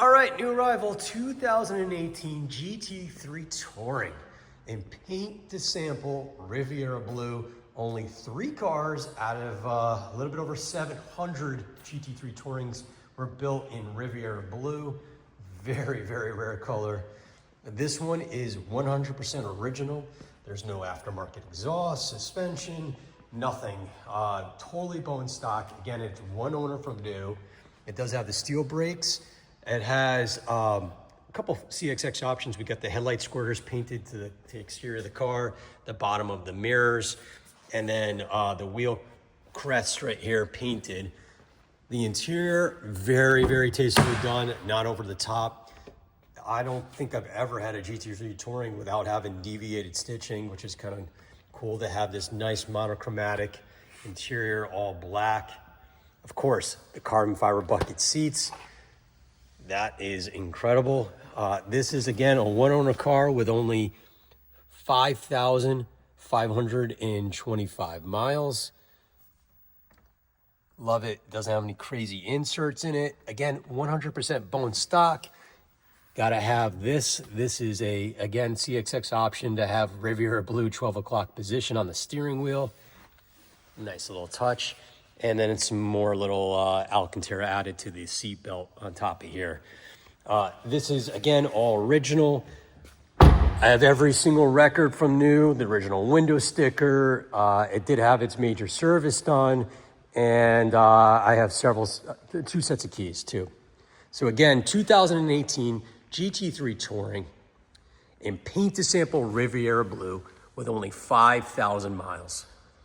All right, new arrival, 2018 GT3 Touring in paint to sample Riviera Blue. Only 3 cars out of a little bit over 700 GT3 Tourings were built in Riviera Blue. Very, very rare color. This one is 100% original. There's no aftermarket exhaust, suspension, nothing. Totally bone stock. Again, it's one owner from new. It does have the steel brakes. It has a couple CXX options. We got the headlight squirters painted to the exterior of the car, the bottom of the mirrors, and then the wheel crests right here painted. The interior, very, very tastefully done, not over the top. I don't think I've ever had a GT3 Touring without having deviated stitching, which is kind of cool to have this nice monochromatic interior, all black. Of course, the carbon fiber bucket seats. That is incredible. This is, again, a one-owner car with only 5,525 miles. Love it. Doesn't have any crazy inserts in it. Again, 100% bone stock. Gotta have this. This is a, again, CXX option to have Riviera Blue 12 o'clock position on the steering wheel. Nice little touch. And then it's some more little Alcantara added to the seat belt on top of here. This is, again, all original. I have every single record from new, the original window sticker. It did have its major service done. And I have two sets of keys too. So again, 2018 GT3 Touring in paint to sample Riviera Blue with only 5,000 miles.